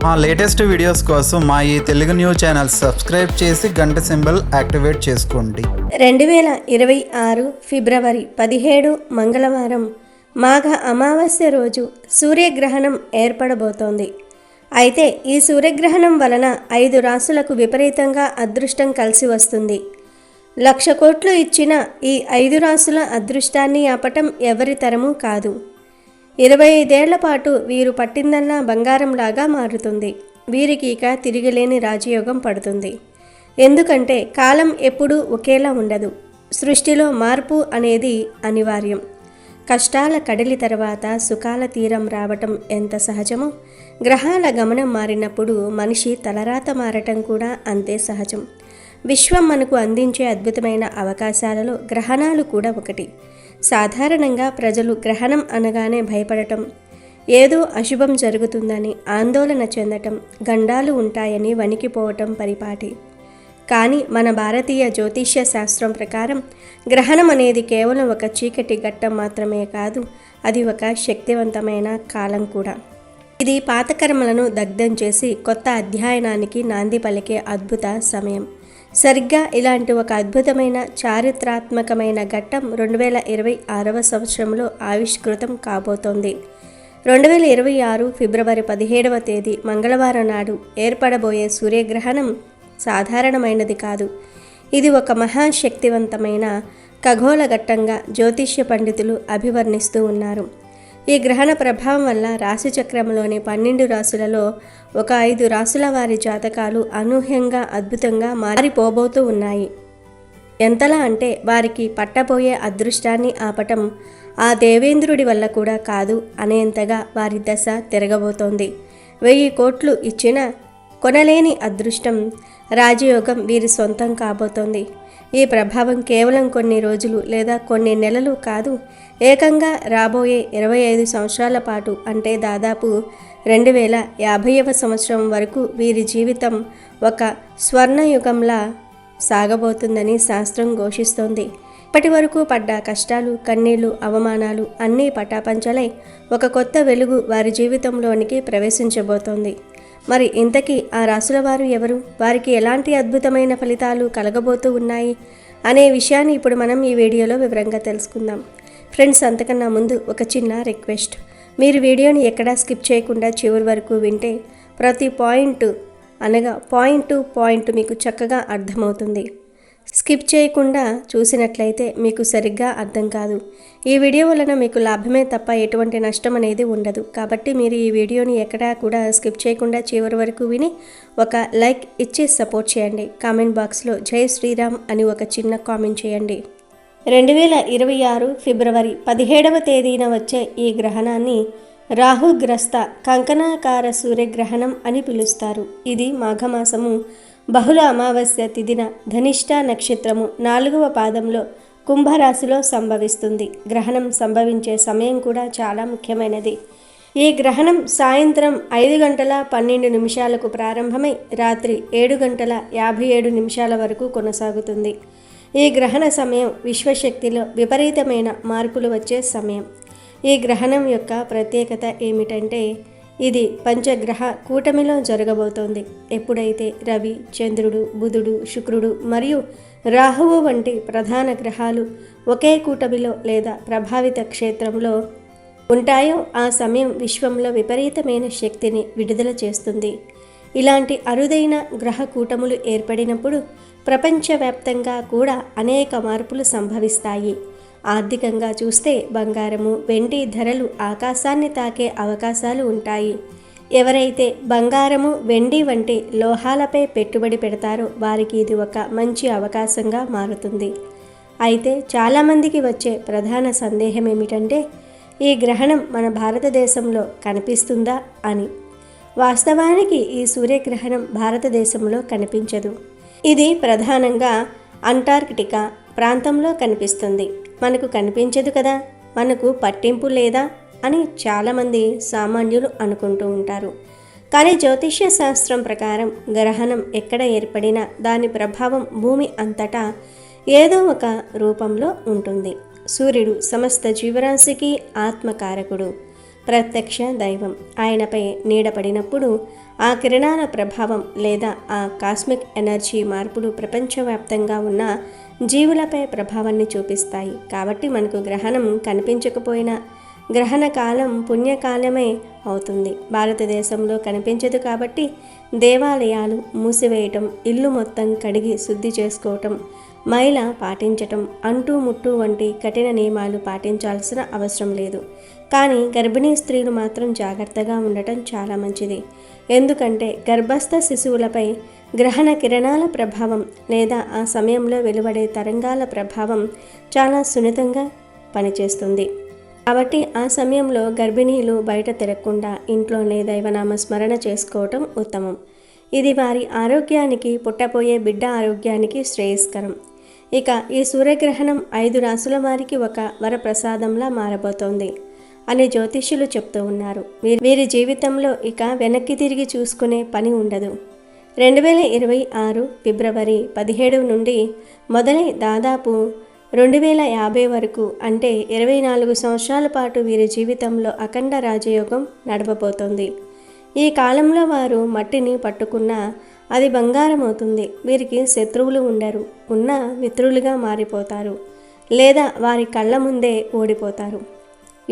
మా latest videos కోసం మా ఈ తెలుగు న్యూస్ ఛానల్ సబ్స్క్రైబ్ చేసి గంట సింబల్ యాక్టివేట్ చేసుకోండి. 2026 ఫిబ్రవరి 17 మంగళవారం మాఘ అమావాస్య రోజు సూర్యగ్రహణం ఏర్పడబోతోంది. అయితే ఈ సూర్యగ్రహణం వలన 5 రాశులకు విపరీతంగా అదృష్టం కలిసి వస్తుంది. 1,00,000 కోట్లు ఇచ్చిన ఈ 5 రాశుల అదృష్టాన్ని ఆపటం ఎవరి తరమూ కాదు. 25 ఏళ్ల పాటు వీరు పట్టిందల్లా బంగారంలాగా మారుతుంది. వీరికి ఇక తిరిగిలేని రాజయోగం పడుతుంది. ఎందుకంటే కాలం ఎప్పుడూ ఒకేలా ఉండదు. సృష్టిలో మార్పు అనేది అనివార్యం. కష్టాల కడలి తర్వాత సుఖాల తీరం రావటం ఎంత సహజమో, గ్రహాల గమనం మారినప్పుడు మనిషి తలరాత మారటం కూడా అంతే సహజం. విశ్వం మనకు అందించే అద్భుతమైన అవకాశాలలో గ్రహణాలు కూడా ఒకటి. సాధారణంగా ప్రజలు గ్రహణం అనగానే భయపడటం, ఏదో అశుభం జరుగుతుందని ఆందోళన చెందటం, గండాలు ఉంటాయని వణికిపోవటం పరిపాటి. కానీ మన భారతీయ జ్యోతిష్య శాస్త్రం ప్రకారం గ్రహణం అనేది కేవలం ఒక చీకటి ఘట్టం మాత్రమే కాదు, అది ఒక శక్తివంతమైన కాలం కూడా. ఇది పాత కర్మలను దగ్ధం చేసి కొత్త అధ్యయనానికి నాంది పలికే అద్భుత సమయం. సరిగ్గా ఇలాంటి ఒక అద్భుతమైన చారిత్రాత్మకమైన ఘట్టం 2026వ సంవత్సరంలో ఆవిష్కృతం కాబోతోంది. 2026 ఫిబ్రవరి 17వ తేదీ మంగళవారం నాడు ఏర్పడబోయే సూర్యగ్రహణం సాధారణమైనది కాదు. ఇది ఒక మహాశక్తివంతమైన ఖగోళ ఘట్టంగా జ్యోతిష్య పండితులు అభివర్ణిస్తూ ఉన్నారు. ఈ గ్రహణ ప్రభావం వల్ల రాశిచక్రంలోని 12 రాశులలో ఒక 5 రాశుల వారి జాతకాలు అనూహ్యంగా అద్భుతంగా మారిపోబోతూ ఉన్నాయి. ఎంతలా అంటే వారికి పట్టబోయే అదృష్టాన్ని ఆపటం ఆ దేవేంద్రుడి వల్ల కూడా కాదు అనేంతగా వారి దశ తిరగబోతోంది. 1000 కోట్లు ఇచ్చిన కొనలేని అదృష్టం, రాజయోగం వీరి సొంతం కాబోతోంది. ఈ ప్రభావం కేవలం కొన్ని రోజులు లేదా కొన్ని నెలలు కాదు, ఏకంగా రాబోయే 25 సంవత్సరాల పాటు, అంటే దాదాపు 2050వ సంవత్సరం వరకు వీరి జీవితం ఒక స్వర్ణయుగంలా సాగబోతుందని శాస్త్రం ఘోషిస్తోంది. ఇప్పటి వరకు పడ్డ కష్టాలు, కన్నీళ్లు, అవమానాలు అన్నీ పటాపంచలై ఒక కొత్త వెలుగు వారి జీవితంలోనికి ప్రవేశించబోతోంది. మరి ఇంతకీ ఆ రాశుల వారు ఎవరు? వారికి ఎలాంటి అద్భుతమైన ఫలితాలు కలగబోతూ ఉన్నాయి అనే విషయాన్ని ఇప్పుడు మనం ఈ వీడియోలో వివరంగా తెలుసుకుందాం. ఫ్రెండ్స్, అంతకన్నా ముందు ఒక చిన్న రిక్వెస్ట్. మీరు వీడియోని ఎక్కడా స్కిప్ చేయకుండా చివరి వరకు వింటే ప్రతి పాయింట్ టు పాయింట్ మీకు చక్కగా అర్థమవుతుంది. స్కిప్ చేయకుండా చూసినట్లయితే మీకు సరిగ్గా అర్థం కాదు. ఈ వీడియో వలన మీకు లాభమే తప్ప ఎటువంటి నష్టం అనేది ఉండదు. కాబట్టి మీరు ఈ వీడియోని ఎక్కడా కూడా స్కిప్ చేయకుండా చివరి వరకు విని ఒక లైక్ ఇచ్చి సపోర్ట్ చేయండి. కామెంట్ బాక్స్లో జై శ్రీరామ్ అని ఒక చిన్న కామెంట్ చేయండి. 2026 ఫిబ్రవరి 17వ తేదీన వచ్చే ఈ గ్రహణాన్ని రాహుగ్రస్త కంకణాకార సూర్యగ్రహణం అని పిలుస్తారు. ఇది మాఘమాసము బహుళ అమావాస్య తిథిన ధనిష్ట నక్షత్రము 4వ పాదంలో కుంభరాశిలో సంభవిస్తుంది. గ్రహణం సంభవించే సమయం కూడా చాలా ముఖ్యమైనది. ఈ గ్రహణం సాయంత్రం 5:12 ప్రారంభమై రాత్రి 7:57 వరకు కొనసాగుతుంది. ఈ గ్రహణ సమయం విశ్వశక్తిలో విపరీతమైన మార్పులు వచ్చే సమయం. ఈ గ్రహణం యొక్క ప్రత్యేకత ఏమిటంటే ఇది పంచగ్రహ కూటమిలో జరగబోతోంది. ఎప్పుడైతే రవి, చంద్రుడు, బుధుడు, శుక్రుడు మరియు రాహువు వంటి ప్రధాన గ్రహాలు ఒకే కూటమిలో లేదా ప్రభావిత క్షేత్రంలో ఉంటాయో ఆ సమయం విశ్వంలో విపరీతమైన శక్తిని విడుదల చేస్తుంది. ఇలాంటి అరుదైన గ్రహ కూటములు ఏర్పడినప్పుడు ప్రపంచవ్యాప్తంగా కూడా అనేక మార్పులు సంభవిస్తాయి. ఆర్థికంగా చూస్తే బంగారము, వెండి ధరలు ఆకాశాన్ని తాకే అవకాశాలు ఉంటాయి. ఎవరైతే బంగారము, వెండి వంటి లోహాలపై పెట్టుబడి పెడతారో వారికి ఇది ఒక మంచి అవకాశంగా మారుతుంది. అయితే చాలామందికి వచ్చే ప్రధాన సందేహం ఏమిటంటే ఈ గ్రహణం మన భారతదేశంలో కనిపిస్తుందా అని. వాస్తవానికి ఈ సూర్యగ్రహణం భారతదేశంలో కనిపించదు. ఇది ప్రధానంగా అంటార్కిటికా ప్రాంతంలో కనిపిస్తుంది. మనకు కనిపించదు కదా, మనకు పట్టింపు లేదా అని చాలామంది సామాన్యులు అనుకుంటూ ఉంటారు. కానీ జ్యోతిష్య శాస్త్రం ప్రకారం గ్రహణం ఎక్కడ ఏర్పడినా దాని ప్రభావం భూమి అంతటా ఏదో ఒక రూపంలో ఉంటుంది. సూర్యుడు సమస్త జీవరాశికి ఆత్మకారకుడు. ప్రత్యక్ష దైవం. ఆయనపై నీడ పడినప్పుడు ఆ కిరణాల ప్రభావం లేదా ఆ కాస్మిక్ ఎనర్జీ మార్పులు ప్రపంచవ్యాప్తంగా ఉన్న జీవులపై ప్రభావాన్ని చూపిస్తాయి. కాబట్టి మనకు గ్రహణం కనిపించకపోయినా గ్రహణ కాలం పుణ్యకాలమే అవుతుంది. భారతదేశంలో కనిపించదు కాబట్టి దేవాలయాలు మూసివేయటం, ఇల్లు మొత్తం కడిగి శుద్ధి చేసుకోవటం, మైల పాటించటం, అంటూ ముట్టు వంటి కఠిన నియమాలు పాటించాల్సిన అవసరం లేదు. కానీ గర్భిణీ స్త్రీలు మాత్రం జాగ్రత్తగా ఉండటం చాలా మంచిది. ఎందుకంటే గర్భస్థ శిశువులపై గ్రహణ కిరణాల ప్రభావం లేదా ఆ సమయంలో వెలువడే తరంగాల ప్రభావం చాలా సున్నితంగా పనిచేస్తుంది. కాబట్టి ఆ సమయంలో గర్భిణీలు బయట తిరగకుండా ఇంట్లోనే దైవనామ స్మరణ చేసుకోవటం ఉత్తమం. ఇది వారి ఆరోగ్యానికి, పుట్టబోయే బిడ్డ ఆరోగ్యానికి శ్రేయస్కరం. ఇక ఈ సూర్యగ్రహణం 5 రాసుల వారికి ఒక వరప్రసాదంలా మారబోతోంది అని జ్యోతిష్యులు చెప్తూ ఉన్నారు. వీరి జీవితంలో ఇక వెనక్కి తిరిగి చూసుకునే పని ఉండదు. 2026 ఫిబ్రవరి 17 నుండి మొదలై దాదాపు 2050 వరకు అంటే 24 సంవత్సరాల పాటు వీరి జీవితంలో అఖండ రాజయోగం నడవబోతోంది. ఈ కాలంలో వారు మట్టిని పట్టుకున్నా అది బంగారం అవుతుంది. వీరికి శత్రువులు ఉండరు, ఉన్న మిత్రులుగా మారిపోతారు లేదా వారి కళ్ళ ముందే ఓడిపోతారు.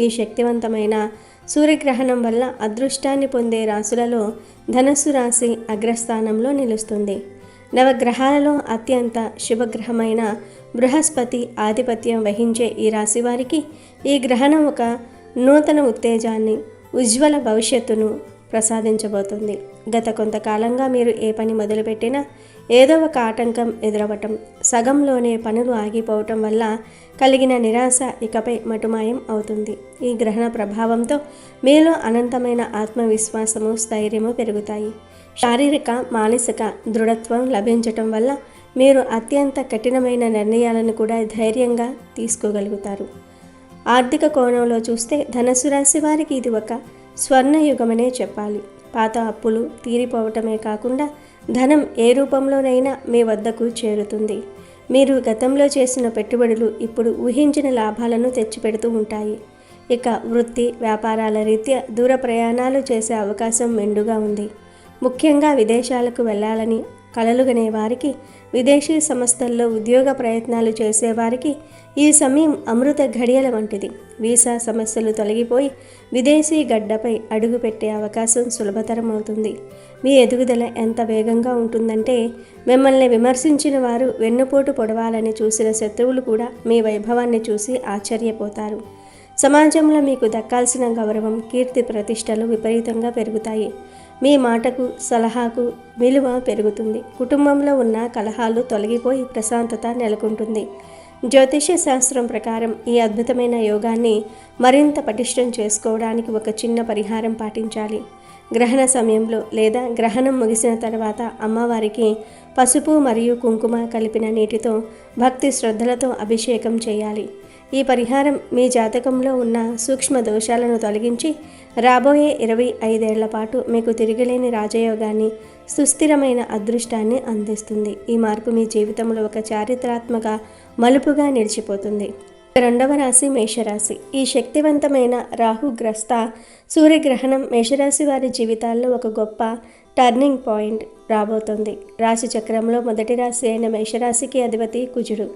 ఈ శక్తివంతమైన సూర్యగ్రహణం వల్ల అదృష్టాన్ని పొందే రాశులలో ధనస్సు రాశి అగ్రస్థానంలో నిలుస్తుంది. నవగ్రహాలలో అత్యంత శుభగ్రహమైన బృహస్పతి ఆధిపత్యం వహించే ఈ రాశి వారికి ఈ గ్రహణం ఒక నూతన ఉత్తేజాన్ని, ఉజ్వల భవిష్యత్తును ప్రసాదించబోతుంది. గత కొంతకాలంగా మీరు ఏ పని మొదలుపెట్టినా ఏదో ఒక ఆటంకం ఎదురవ్వటం, సగంలోనే పనులు ఆగిపోవటం వల్ల కలిగిన నిరాశ ఇకపై మటుమాయం అవుతుంది. ఈ గ్రహణ ప్రభావంతో మీలో అనంతమైన ఆత్మవిశ్వాసము, స్థైర్యము పెరుగుతాయి. శారీరక, మానసిక దృఢత్వం లభించటం వల్ల మీరు అత్యంత కఠినమైన నిర్ణయాలను కూడా ధైర్యంగా తీసుకోగలుగుతారు. ఆర్థిక కోణంలో చూస్తే ధనుసు రాశి వారికి ఇది ఒక స్వర్ణయుగమనే చెప్పాలి. పాత అప్పులు తీరిపోవటమే కాకుండా ధనం ఏ రూపంలోనైనా మీ వద్దకు చేరుతుంది. మీరు గతంలో చేసిన పెట్టుబడులు ఇప్పుడు ఊహించిన లాభాలను తెచ్చిపెడుతూ ఉంటాయి. ఇక వృత్తి వ్యాపారాల రీత్యా దూర ప్రయాణాలు చేసే అవకాశం మెండుగా ఉంది. ముఖ్యంగా విదేశాలకు వెళ్ళాలని కలలుగనే వారికి, విదేశీ సంస్థల్లో ఉద్యోగ ప్రయత్నాలు చేసేవారికి ఈ సమయం అమృత ఘడియల వంటిది. వీసా సమస్యలు తొలగిపోయి విదేశీ గడ్డపై అడుగుపెట్టే అవకాశం సులభతరం అవుతుంది. మీ ఎదుగుదల ఎంత వేగంగా ఉంటుందంటే మిమ్మల్ని విమర్శించిన వారు వెన్నుపోటు పొడవాలని చూసిన శత్రువులు కూడా మీ వైభవాన్ని చూసి ఆశ్చర్యపోతారు. సమాజంలో మీకు దక్కాల్సిన గౌరవం, కీర్తి ప్రతిష్టలు విపరీతంగా పెరుగుతాయి. మీ మాటకు, సలహాకు విలువ పెరుగుతుంది. కుటుంబంలో ఉన్న కలహాలు తొలగిపోయి ప్రశాంతత నెలకొంటుంది. జ్యోతిష్య శాస్త్రం ప్రకారం ఈ అద్భుతమైన యోగాన్ని మరింత పటిష్టం చేసుకోవడానికి ఒక చిన్న పరిహారం పాటించాలి. గ్రహణ సమయంలో లేదా గ్రహణం ముగిసిన తర్వాత అమ్మవారికి పసుపు మరియు కుంకుమ కలిపిన నీటితో భక్తి శ్రద్ధలతో అభిషేకం చేయాలి. ఈ పరిహారం మీ జాతకంలో ఉన్న సూక్ష్మ దోషాలను తొలగించి రాబోయే 25 ఏళ్ల పాటు మీకు తిరిగిలేని రాజయోగాన్ని, సుస్థిరమైన అదృష్టాన్ని అందిస్తుంది. ఈ మార్పు మీ జీవితంలో ఒక చారిత్రాత్మక మలుపుగా నిలిచిపోతుంది. 2వ రాశి మేషరాశి. ఈ శక్తివంతమైన రాహుగ్రస్త సూర్యగ్రహణం మేషరాశి వారి జీవితాల్లో ఒక గొప్ప టర్నింగ్ పాయింట్ రాబోతోంది. రాశి చక్రంలో మొదటి రాశి అయిన మేషరాశికి అధిపతి కుజుడు.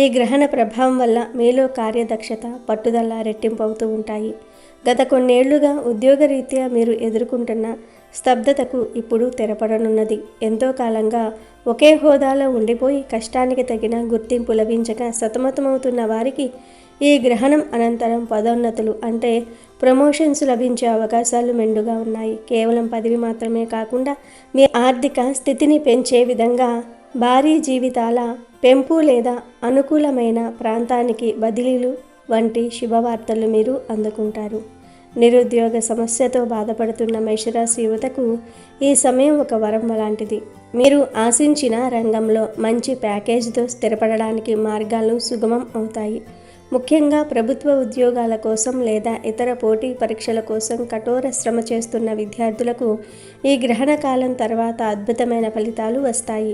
ఈ గ్రహణ ప్రభావం వల్ల మీలో కార్యదక్షత, పట్టుదల రెట్టింపవుతూ ఉంటాయి. గత కొన్నేళ్లుగా ఉద్యోగరీత్యా మీరు ఎదుర్కొంటున్న స్తబ్దతకు ఇప్పుడు తెరపడనున్నది. ఎంతో కాలంగా ఒకే హోదాలో ఉండిపోయి కష్టానికి తగిన గుర్తింపు లభించక సతమతమవుతున్న వారికి ఈ గ్రహణం అనంతరం పదోన్నతులు అంటే ప్రమోషన్స్ లభించే అవకాశాలు మెండుగా ఉన్నాయి. కేవలం పదవి మాత్రమే కాకుండా మీ ఆర్థిక స్థితిని పెంచే విధంగా భారీ జీవితాల పెంపు లేదా అనుకూలమైన ప్రాంతానికి బదిలీలు వంటి శుభవార్తలు మీరు అందుకుంటారు. నిరుద్యోగ సమస్యతో బాధపడుతున్న మేషరాశి యువతకు ఈ సమయం ఒక వరం లాంటిది. మీరు ఆశించిన రంగంలో మంచి ప్యాకేజీతో స్థిరపడడానికి మార్గాలు సుగమం అవుతాయి. ముఖ్యంగా ప్రభుత్వ ఉద్యోగాల కోసం లేదా ఇతర పోటీ పరీక్షల కోసం కఠోర శ్రమ చేస్తున్న విద్యార్థులకు ఈ గ్రహణ కాలం తర్వాత అద్భుతమైన ఫలితాలు వస్తాయి.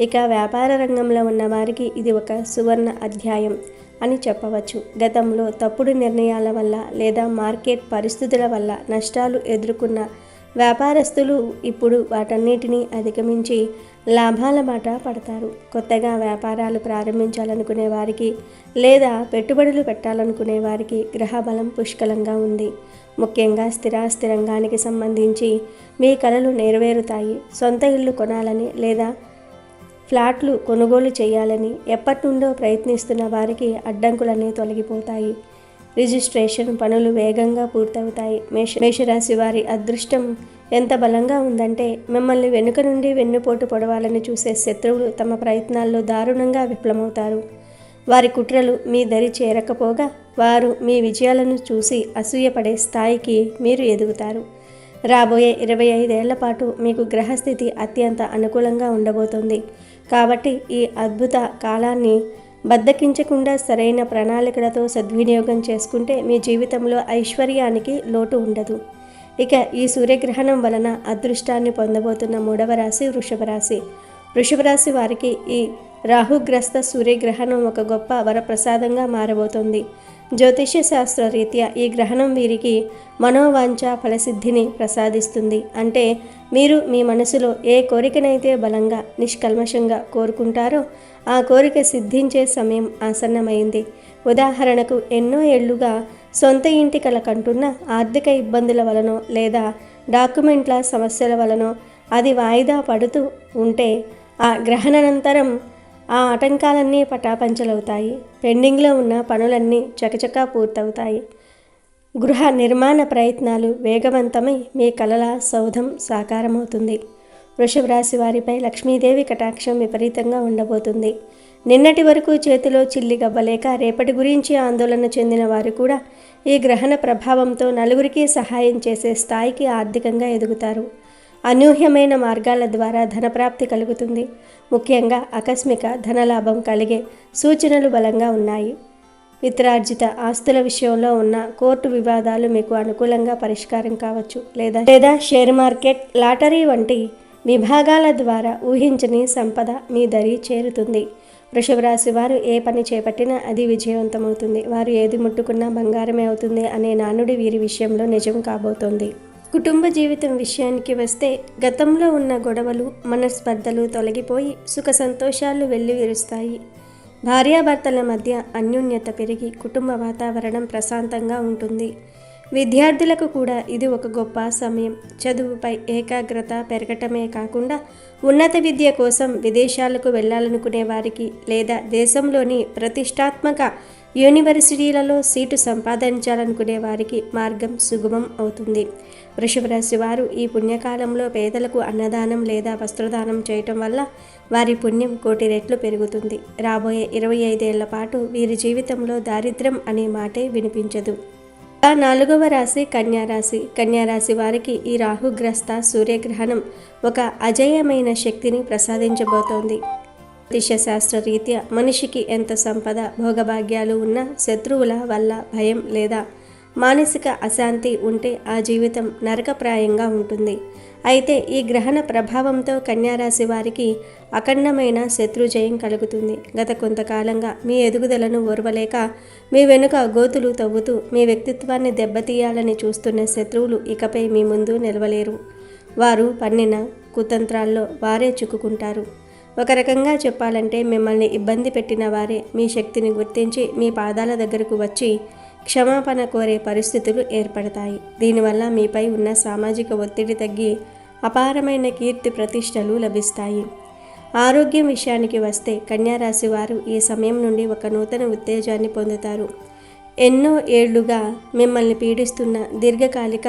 ఇక వ్యాపార రంగంలో ఉన్న వారికి ఇది ఒక సువర్ణ అధ్యాయం. అని చెప్పవచ్చు. గతంలో తప్పుడు నిర్ణయాల వల్ల లేదా మార్కెట్ పరిస్థితుల వల్ల నష్టాలు ఎదుర్కొన్న వ్యాపారస్తులు ఇప్పుడు వాటన్నిటినీ అధిగమించి లాభాల బాట పడతారు. కొత్తగా వ్యాపారాలు ప్రారంభించాలనుకునే వారికి లేదా పెట్టుబడులు పెట్టాలనుకునే వారికి గ్రహబలం పుష్కలంగా ఉంది. ముఖ్యంగా స్థిరాస్తి రంగానికి సంబంధించి మీ కలలు నెరవేరుతాయి. సొంత ఇల్లు కొనాలని లేదా ఫ్లాట్లు కొనుగోలు చేయాలని ఎప్పటి నుండో ప్రయత్నిస్తున్న వారికి అడ్డంకులన్నీ తొలగిపోతాయి. రిజిస్ట్రేషన్ పనులు వేగంగా పూర్తవుతాయి. మేషరాశి వారి అదృష్టం ఎంత బలంగా ఉందంటే మిమ్మల్ని వెనుక నుండి వెన్నుపోటు పొడవాలని చూసే శత్రువులు తమ ప్రయత్నాల్లో దారుణంగా విఫలమవుతారు. వారి కుట్రలు మీ దరి చేరకపోగా వారు మీ విజయాలను చూసి అసూయపడే స్థాయికి మీరు ఎదుగుతారు. రాబోయే 25 ఏళ్ల పాటు మీకు గ్రహస్థితి అత్యంత అనుకూలంగా ఉండబోతోంది. కాబట్టి ఈ అద్భుత కాలాన్ని బద్దకించకుండా సరైన ప్రణాళికలతో సద్వినియోగం చేసుకుంటే మీ జీవితంలో ఐశ్వర్యానికి లోటు ఉండదు. ఇక ఈ సూర్యగ్రహణం వలన అదృష్టాన్ని పొందబోతున్న 3వ రాశి వృషభ రాశి. వృషభ రాశి వారికి ఈ రాహుగ్రస్త సూర్యగ్రహణం ఒక గొప్ప వరప్రసాదంగా మారబోతోంది. జ్యోతిష్య శాస్త్ర రీత్యా ఈ గ్రహణం వీరికి మనోవాంఛ ఫలసిద్ధిని ప్రసాదిస్తుంది. అంటే మీరు మీ మనసులో ఏ కోరికనైతే బలంగా నిష్కల్మషంగా కోరుకుంటారో ఆ కోరిక సిద్ధించే సమయం ఆసన్నమైంది. ఉదాహరణకు ఎన్నో ఏళ్లుగా సొంత ఇంటి కల కంటున్న ఆర్థిక ఇబ్బందుల వలనో లేదా డాక్యుమెంట్ల సమస్యల వలనో అది వాయిదా పడుతూ ఉంటే ఆ గ్రహణానంతరం ఆ ఆటంకాలన్నీ పటాపంచలవుతాయి. పెండింగ్లో ఉన్న పనులన్నీ చకచకా పూర్తవుతాయి. గృహ నిర్మాణ ప్రయత్నాలు వేగవంతమై మీ కలల సౌధం సాకారమవుతుంది. వృషభ రాశి వారిపై లక్ష్మీదేవి కటాక్షం విపరీతంగా ఉండబోతుంది. నిన్నటి వరకు చేతిలో చిల్లి గవ్వలేక రేపటి గురించి ఆందోళన చెందిన వారు కూడా ఈ గ్రహణ ప్రభావంతో నలుగురికి సహాయం చేసే స్థాయికి ఆర్థికంగా ఎదుగుతారు. అనూహ్యమైన మార్గాల ద్వారా ధనప్రాప్తి కలుగుతుంది. ముఖ్యంగా ఆకస్మిక ధనలాభం కలిగే సూచనలు బలంగా ఉన్నాయి. పిత్రార్జిత ఆస్తుల విషయంలో ఉన్న కోర్టు వివాదాలు మీకు అనుకూలంగా పరిష్కారం కావచ్చు. లేదా షేర్ మార్కెట్, లాటరీ వంటి విభాగాల ద్వారా ఊహించని సంపద మీ దరి చేరుతుంది. వృషభ రాశి వారు ఏ పని చేపట్టినా అది విజయవంతమవుతుంది. వారు ఏది ముట్టుకున్నా బంగారమే అవుతుంది అనే నానుడి వీరి విషయంలో నిజం కాబోతోంది. కుటుంబ జీవితం విషయానికి వస్తే గతంలో ఉన్న గొడవలు, మనస్పర్ధలు తొలగిపోయి సుఖ సంతోషాలు వెల్లివిరుస్తాయి. భార్యాభర్తల మధ్య అన్యోన్యత పెరిగి కుటుంబ వాతావరణం ప్రశాంతంగా ఉంటుంది. విద్యార్థులకు కూడా ఇది ఒక గొప్ప సమయం. చదువుపై ఏకాగ్రత పెరగటమే కాకుండా ఉన్నత విద్య కోసం విదేశాలకు వెళ్ళాలనుకునే వారికి లేదా దేశంలోని ప్రతిష్టాత్మక యూనివర్సిటీలలో సీటు సంపాదించాలనుకునే వారికి మార్గం సుగమం అవుతుంది. వృషభ రాశి వారు ఈ పుణ్యకాలంలో పేదలకు అన్నదానం లేదా వస్త్రదానం చేయటం వల్ల వారి పుణ్యం 1,000,000 రెట్లు పెరుగుతుంది. రాబోయే 25 ఏళ్ల పాటు వీరి జీవితంలో దారిద్ర్యం అనే మాటే వినిపించదు. 4వ రాశి కన్యారాశి. కన్యారాశి వారికి ఈ రాహుగ్రస్త సూర్యగ్రహణం ఒక అజేయమైన శక్తిని ప్రసాదించబోతోంది. జ్యోతిష శాస్త్ర రీత్యా మనిషికి ఎంత సంపద, భోగభాగ్యాలు ఉన్నా శత్రువుల వల్ల భయం లేదా మానసిక అశాంతి ఉంటే ఆ జీవితం నరకప్రాయంగా ఉంటుంది. అయితే ఈ గ్రహణ ప్రభావంతో కన్యారాశి వారికి అఖండమైన శత్రుజయం కలుగుతుంది. గత కొంతకాలంగా మీ ఎదుగుదలను ఓర్వలేక మీ వెనుక గోతులు తవ్వుతూ మీ వ్యక్తిత్వాన్ని దెబ్బతీయాలని చూస్తున్న శత్రువులు ఇకపై మీ ముందు నిలవలేరు. వారు పన్నిన కుతంత్రాల్లో వారే చిక్కుకుంటారు. ఒక రకంగా చెప్పాలంటే మిమ్మల్ని ఇబ్బంది పెట్టిన వారే మీ శక్తిని గుర్తించి మీ పాదాల దగ్గరకు వచ్చి క్షమాపణ కోరే పరిస్థితులు ఏర్పడతాయి. దీనివల్ల మీపై ఉన్న సామాజిక ఒత్తిడి తగ్గి అపారమైన కీర్తి ప్రతిష్టలు లభిస్తాయి. ఆరోగ్యం విషయానికి వస్తే కన్యారాశి వారు ఈ సమయం నుండి ఒక నూతన ఉత్తేజాన్ని పొందుతారు. ఎన్నో ఏళ్లుగా మిమ్మల్ని పీడిస్తున్న దీర్ఘకాలిక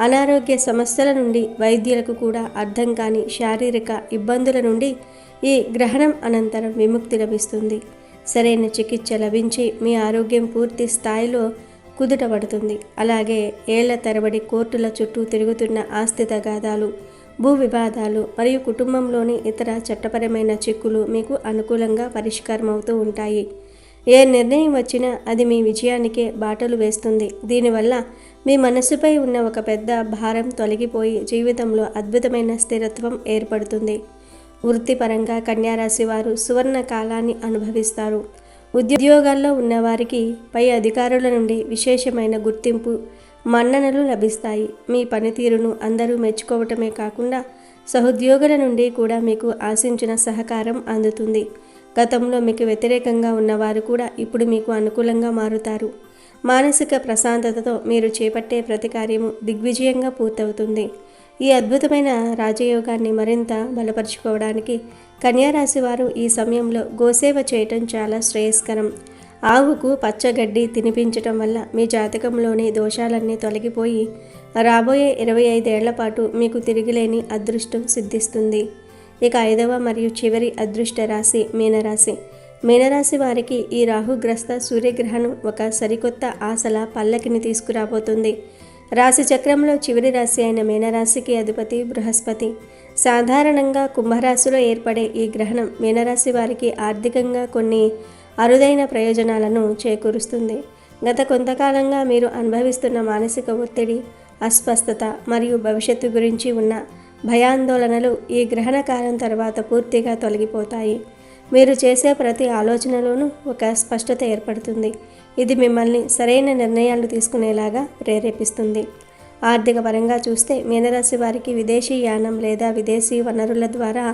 అనారోగ్య సమస్యల నుండి, వైద్యులకు కూడా అర్థం కాని శారీరక ఇబ్బందుల నుండి ఈ గ్రహణం అనంతరం విముక్తి లభిస్తుంది. సరైన చికిత్స లభించి మీ ఆరోగ్యం పూర్తి స్థాయిలో కుదుటపడుతుంది. అలాగే ఏళ్ల తరబడి కోర్టుల చుట్టూ తిరుగుతున్న ఆస్తి తగాదాలు, భూ వివాదాలు మరియు కుటుంబంలోని ఇతర చట్టపరమైన చిక్కులు మీకు అనుకూలంగా పరిష్కారం అవుతూ ఉంటాయి. ఏ నిర్ణయం వచ్చినా అది మీ విజయానికే బాటలు వేస్తుంది. దీనివల్ల మీ మనసుపై ఉన్న ఒక పెద్ద భారం తొలగిపోయి జీవితంలో అద్భుతమైన స్థిరత్వం ఏర్పడుతుంది. వృత్తిపరంగా కన్యారాశి వారు సువర్ణ కాలాన్ని అనుభవిస్తారు. ఉద్యోగాల్లో ఉన్నవారికి పై అధికారుల నుండి విశేషమైన గుర్తింపు, మన్ననలు లభిస్తాయి. మీ పనితీరును అందరూ మెచ్చుకోవటమే కాకుండా సహోద్యోగుల నుండి కూడా మీకు ఆశించిన సహకారం అందుతుంది. గతంలో మీకు వ్యతిరేకంగా ఉన్నవారు కూడా ఇప్పుడు మీకు అనుకూలంగా మారుతారు. మానసిక ప్రశాంతతతో మీరు చేపట్టే ప్రతి కార్యము దిగ్విజయంగా పూర్తవుతుంది. ఈ అద్భుతమైన రాజయోగాన్ని మరింత బలపరుచుకోవడానికి కన్యారాశి వారు ఈ సమయంలో గోసేవ చేయటం చాలా శ్రేయస్కరం. ఆవుకు పచ్చగడ్డి తినిపించటం వల్ల మీ జాతకంలోని దోషాలన్నీ తొలగిపోయి రాబోయే 25 ఏళ్ల పాటు మీకు తిరిగిలేని అదృష్టం సిద్ధిస్తుంది. ఇక 5వ మరియు చివరి అదృష్ట రాశి మీనరాశి. మీనరాశి వారికి ఈ రాహుగ్రస్త సూర్యగ్రహణం ఒక సరికొత్త ఆశల పల్లకిని తీసుకురాబోతుంది. రాశి చక్రంలో చివరి రాశి అయిన మీనరాశికి అధిపతి బృహస్పతి. సాధారణంగా కుంభరాశిలో ఏర్పడే ఈ గ్రహణం మీనరాశి వారికి ఆర్థికంగా కొన్ని అరుదైన ప్రయోజనాలను చేకూరుస్తుంది. గత కొంతకాలంగా మీరు అనుభవిస్తున్న మానసిక ఒత్తిడి, అస్వస్థత మరియు భవిష్యత్తు గురించి ఉన్న భయాందోళనలు ఈ గ్రహణ కాలం తర్వాత పూర్తిగా తొలగిపోతాయి. మీరు చేసే ప్రతి ఆలోచనలోనూ ఒక స్పష్టత ఏర్పడుతుంది. ఇది మిమ్మల్ని సరైన నిర్ణయాలు తీసుకునేలాగా ప్రేరేపిస్తుంది. ఆర్థిక పరంగా చూస్తే మీనరాశి వారికి విదేశీ యానం లేదా విదేశీ వనరుల ద్వారా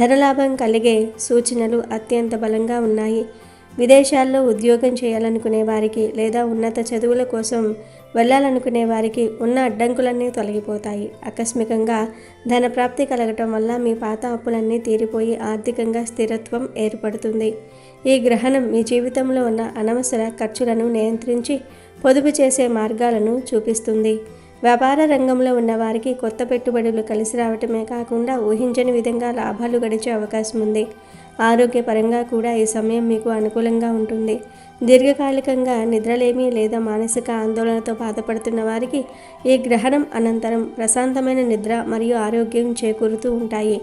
ధనలాభం కలిగే సూచనలు అత్యంత బలంగా ఉన్నాయి. విదేశాల్లో ఉద్యోగం చేయాలనుకునే వారికి లేదా ఉన్నత చదువుల కోసం వెళ్ళాలనుకునే వారికి ఉన్న అడ్డంకులన్నీ తొలగిపోతాయి. ఆకస్మికంగా ధన ప్రాప్తి కలగటం వల్ల మీ పాత అప్పులన్నీ తీరిపోయి ఆర్థికంగా స్థిరత్వం ఏర్పడుతుంది. ఈ గ్రహణం మీ జీవితంలో ఉన్న అనవసర ఖర్చులను నియంత్రించి పొదుపు చేసే మార్గాలను చూపిస్తుంది. వ్యాపార రంగంలో ఉన్న వారికి కొత్త పెట్టుబడులు కలిసి రావటమే కాకుండా ఊహించని విధంగా లాభాలు గడిచే అవకాశం ఉంది. ఆరోగ్యపరంగా కూడా ఈ సమయం మీకు అనుకూలంగా ఉంటుంది. దీర్ఘకాలికంగా నిద్రలేమి లేదా మానసిక ఆందోళనతో బాధపడుతున్న వారికి ఈ గ్రహణం అనంతరం ప్రశాంతమైన నిద్ర మరియు ఆరోగ్యం చేకూరుతూ ఉంటాయి.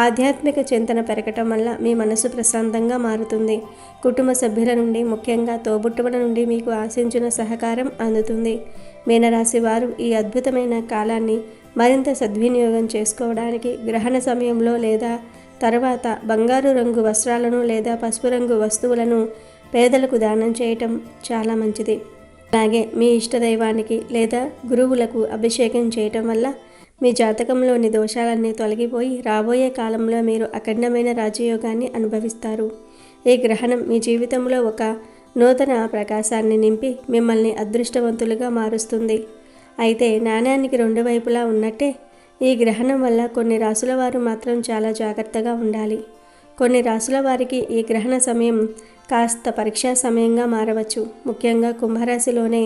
ఆధ్యాత్మిక చింతన పెరగటం వల్ల మీ మనసు ప్రశాంతంగా మారుతుంది. కుటుంబ సభ్యుల నుండి, ముఖ్యంగా తోబుట్టువుల నుండి మీకు ఆశించిన సహకారం అందుతుంది. మీనరాశి వారు ఈ అద్భుతమైన కాలాన్ని మరింత సద్వినియోగం చేసుకోవడానికి గ్రహణ సమయంలో లేదా తర్వాత బంగారు రంగు వస్త్రాలను లేదా పసుపు రంగు వస్తువులను పేదలకు దానం చేయటం చాలా మంచిది. అలాగే మీ ఇష్టదైవానికి లేదా గురువులకు అభిషేకం చేయటం వల్ల మీ జాతకంలోని దోషాలన్నీ తొలగిపోయి రాబోయే కాలంలో మీరు అఖండమైన రాజయోగాన్ని అనుభవిస్తారు. ఈ గ్రహణం మీ జీవితంలో ఒక నూతన ప్రకాశాన్ని నింపి మిమ్మల్ని అదృష్టవంతులుగా మారుస్తుంది. అయితే నాణ్యానికి 2 వైపులా ఉన్నట్టే ఈ గ్రహణం వల్ల కొన్ని రాశుల వారు మాత్రం చాలా జాగ్రత్తగా ఉండాలి. కొన్ని రాశుల వారికి ఈ గ్రహణ సమయం కాస్త పరీక్షా సమయంగా మారవచ్చు. ముఖ్యంగా కుంభరాశిలోనే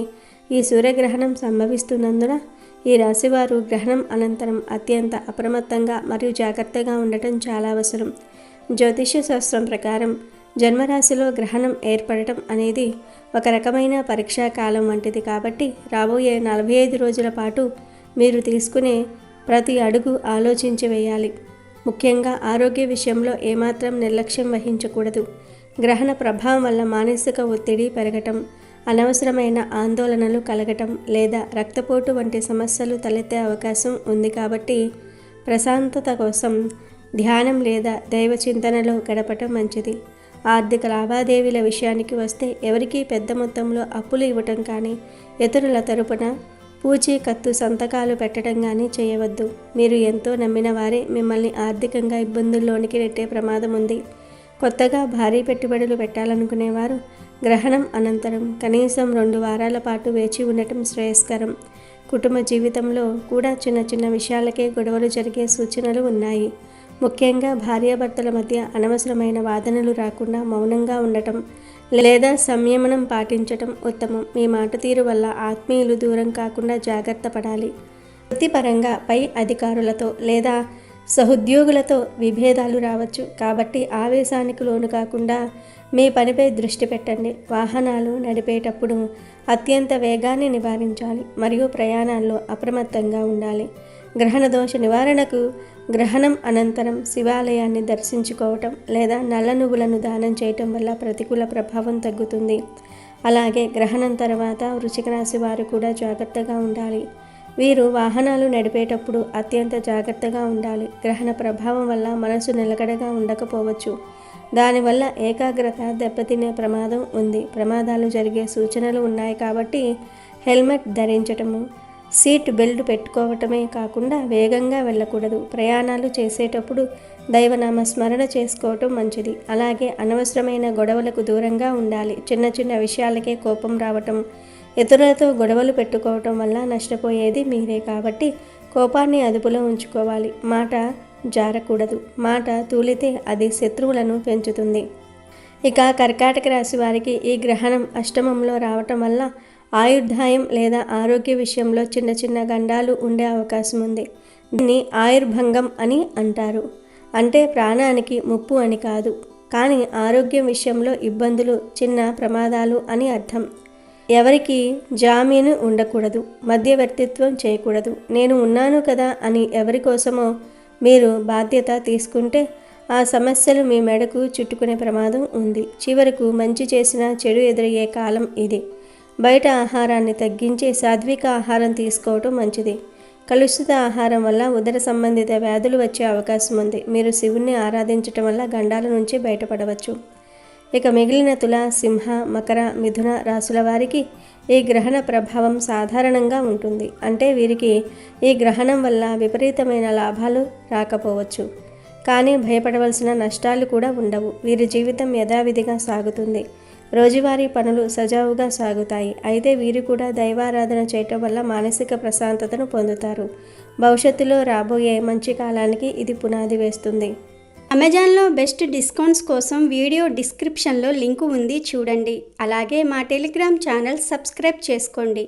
ఈ సూర్యగ్రహణం సంభవిస్తున్నందున ఈ రాశివారు గ్రహణం అనంతరం అత్యంత అప్రమత్తంగా మరియు జాగ్రత్తగా ఉండటం చాలా అవసరం. జ్యోతిష్య శాస్త్రం ప్రకారం జన్మరాశిలో గ్రహణం ఏర్పడటం అనేది ఒక రకమైన పరీక్షా కాలం వంటిది. కాబట్టి రాబోయే 45 రోజుల పాటు మీరు తీసుకునే ప్రతి అడుగు ఆలోచించి వేయాలి. ముఖ్యంగా ఆరోగ్య విషయంలో ఏమాత్రం నిర్లక్ష్యం వహించకూడదు. గ్రహణ ప్రభావం వల్ల మానసిక ఒత్తిడి పెరగటం, అనవసరమైన ఆందోళనలు కలగటం లేదా రక్తపోటు వంటి సమస్యలు తలెత్తే అవకాశం ఉంది. కాబట్టి ప్రశాంతత కోసం ధ్యానం లేదా దైవ చింతనలో గడపటం మంచిది. ఆర్థిక లావాదేవీల విషయానికి వస్తే ఎవరికీ పెద్ద మొత్తంలో అప్పులు ఇవ్వటం కానీ, ఇతరుల తరపున పూచీకత్తు సంతకాలు పెట్టడం కానీ చేయవద్దు. మీరు ఎంతో నమ్మిన వారే మిమ్మల్ని ఆర్థికంగా ఇబ్బందుల్లోనికి నెట్టే ప్రమాదం ఉంది. కొత్తగా భారీ పెట్టుబడులు పెట్టాలనుకునేవారు గ్రహణం అనంతరం కనీసం 2 వారాల పాటు వేచి ఉండటం శ్రేయస్కరం. కుటుంబ జీవితంలో కూడా చిన్న చిన్న విషయాలకే గొడవలు జరిగే సూచనలు ఉన్నాయి. ముఖ్యంగా భార్యాభర్తల మధ్య అనవసరమైన వాదనలు రాకుండా మౌనంగా ఉండటం లేదా సంయమనం పాటించటం ఉత్తమం. మీ మాట తీరు వల్ల ఆత్మీయులు దూరం కాకుండా జాగ్రత్త పడాలి. వృత్తిపరంగా పై అధికారులతో లేదా సహోద్యోగులతో విభేదాలు రావచ్చు. కాబట్టి ఆవేశానికి లోను కాకుండా మీ పనిపై దృష్టి పెట్టండి. వాహనాలు నడిపేటప్పుడు అత్యంత వేగాన్ని నివారించాలి మరియు ప్రయాణాల్లో అప్రమత్తంగా ఉండాలి. గ్రహణ దోష నివారణకు గ్రహణం అనంతరం శివాలయాన్ని దర్శించుకోవటం లేదా నల్ల నువ్వులను దానం చేయటం వల్ల ప్రతికూల ప్రభావం తగ్గుతుంది. అలాగే గ్రహణం తర్వాత వృశ్చిక రాశి వారు కూడా జాగ్రత్తగా ఉండాలి. వీరు వాహనాలు నడిపేటప్పుడు అత్యంత జాగ్రత్తగా ఉండాలి. గ్రహణ ప్రభావం వల్ల మనసు నిలకడగా ఉండకపోవచ్చు. దానివల్ల ఏకాగ్రత దెబ్బతినే ప్రమాదం ఉంది. ప్రమాదాలు జరిగే సూచనలు ఉన్నాయి కాబట్టి హెల్మెట్ ధరించటము, సీట్ బెల్ట్ పెట్టుకోవటమే కాకుండా వేగంగా వెళ్ళకూడదు. ప్రయాణాలు చేసేటప్పుడు దైవనామ స్మరణ చేసుకోవటం మంచిది. అలాగే అనవసరమైన గొడవలకు దూరంగా ఉండాలి. చిన్న చిన్న విషయాలకే కోపం రావటం, ఇతరులతో గొడవలు పెట్టుకోవటం వల్ల నష్టపోయేది మీరే కాబట్టి కోపాన్ని అదుపులో ఉంచుకోవాలి. మాట జారకూడదు. మాట తూలితే అది శత్రువులను పెంచుతుంది. ఇక కర్కాటక రాశి వారికి ఈ గ్రహణం అష్టమంలో రావటం వల్ల ఆయుర్దాయం లేదా ఆరోగ్య విషయంలో చిన్న చిన్న గండాలు ఉండే అవకాశం ఉంది. దీన్ని ఆయుర్భంగం అని అంటారు. అంటే ప్రాణానికి ముప్పు అని కాదు, కానీ ఆరోగ్యం విషయంలో ఇబ్బందులు, చిన్న ప్రమాదాలు అని అర్థం. ఎవరికి జామీను ఉండకూడదు, మధ్యవర్తిత్వం చేయకూడదు. నేను ఉన్నాను కదా అని ఎవరి కోసమో మీరు బాధ్యత తీసుకుంటే ఆ సమస్యలు మీ మెడకు చుట్టుకునే ప్రమాదం ఉంది. చివరకు మంచి చేసిన చెడు ఎదురయ్యే కాలం ఇది. బయట ఆహారాన్ని తగ్గించి సాత్విక ఆహారం తీసుకోవటం మంచిది. కలుషిత ఆహారం వల్ల ఉదర సంబంధిత వ్యాధులు వచ్చే అవకాశం ఉంది. మీరు శివుణ్ణి ఆరాధించటం వల్ల గండాల నుంచి బయటపడవచ్చు. ఇక మిగిలిన తుల, సింహ, మకర, మిథున రాశుల వారికి ఈ గ్రహణ ప్రభావం సాధారణంగా ఉంటుంది. అంటే వీరికి ఈ గ్రహణం వల్ల విపరీతమైన లాభాలు రాకపోవచ్చు, కానీ భయపడవలసిన నష్టాలు కూడా ఉండవు. వీరి జీవితం యథావిధిగా సాగుతుంది. రోజువారీ పనులు సజావుగా సాగుతాయి. అయితే వీరు కూడా దైవారాధన చేయటం వల్ల మానసిక ప్రశాంతతను పొందుతారు. భవిష్యత్తులో రాబోయే మంచి కాలానికి ఇది పునాది వేస్తుంది. అమెజాన్లో బెస్ట్ డిస్కౌంట్స్ కోసం వీడియో డిస్క్రిప్షన్లో లింకు ఉంది, చూడండి. అలాగే మా టెలిగ్రామ్ ఛానల్ సబ్స్క్రైబ్ చేసుకోండి.